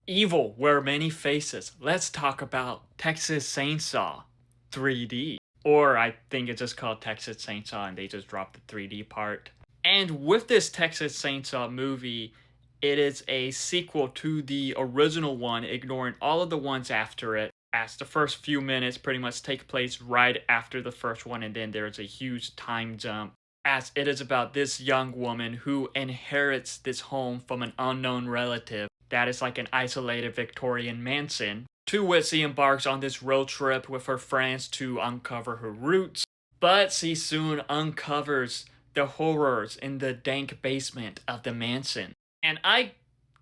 Evil wear many faces. Let's talk about Texas Chainsaw 3D. Or I think it's just called Texas Chainsaw and they just dropped the 3D part. And with this Texas Chainsaw movie, it is a sequel to the original one, ignoring all of the ones after it, as the first few minutes pretty much take place right after the first one, and then there's a huge time jump, as it is about this young woman who inherits this home from an unknown relative that is like an isolated Victorian mansion, to which she embarks on this road trip with her friends to uncover her roots. But she soon uncovers the horrors in the dank basement of the mansion. And I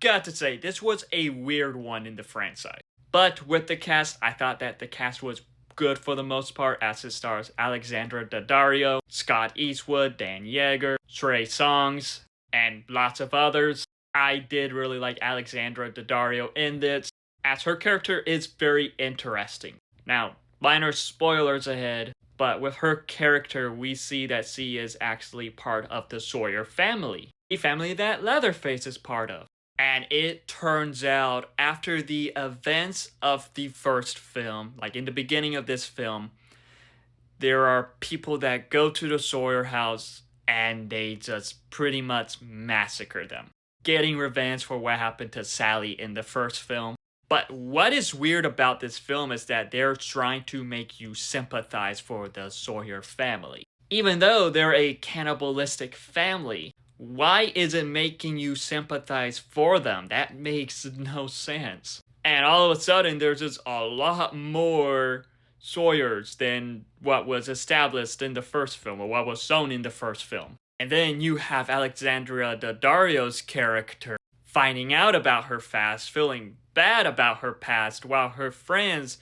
got to say, this was a weird one in the franchise. But with the cast, I thought that the cast was good for the most part, as it stars Alexandra Daddario, Scott Eastwood, Dan Yeager, Trey Songz, and lots of others. I did really like Alexandra Daddario in this, as her character is very interesting. Now, minor spoilers ahead, but with her character, we see that she is actually part of the Sawyer family, a family that Leatherface is part of. And it turns out, after the events of the first film, like in the beginning of this film, there are people that go to the Sawyer house and they just pretty much massacre them, getting revenge for what happened to Sally in the first film. But what is weird about this film is that they're trying to make you sympathize for the Sawyer family. Even though they're a cannibalistic family, why is it making you sympathize for them? That makes no sense. And all of a sudden, there's just a lot more Sawyers than what was established in the first film, or what was shown in the first film. And then you have Alexandra Daddario's character finding out about her past, feeling bad about her past, while her friends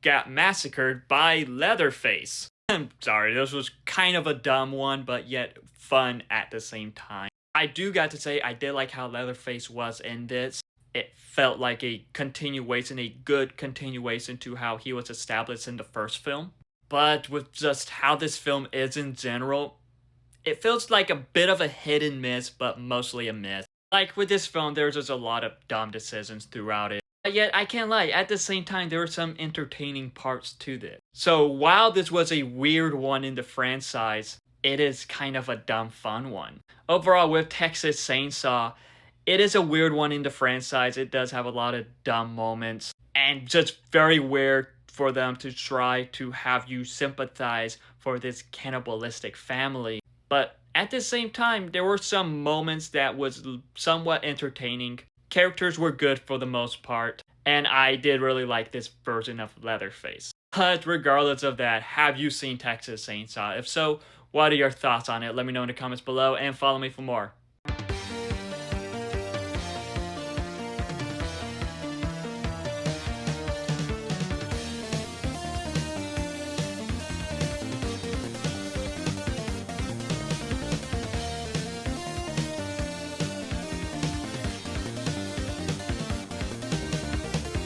got massacred by Leatherface. I'm sorry, this was kind of a dumb one, but yet fun at the same time. I do got to say, I did like how Leatherface was in this. It felt like a continuation, a good continuation to how he was established in the first film. But with just how this film is in general, it feels like a bit of a hit and miss, but mostly a miss. Like with this film, there's just a lot of dumb decisions throughout it. But yet, I can't lie, at the same time, there were some entertaining parts to this. So while this was a weird one in the franchise, it is kind of a dumb fun one. Overall, with Texas Chainsaw, it is a weird one in the franchise. It does have a lot of dumb moments, and just very weird for them to try to have you sympathize for this cannibalistic family. But at the same time, there were some moments that was somewhat entertaining. Characters were good for the most part, and I did really like this version of Leatherface. But regardless of that, have you seen Texas Chainsaw? If so, what are your thoughts on it? Let me know in the comments below, and follow me for more.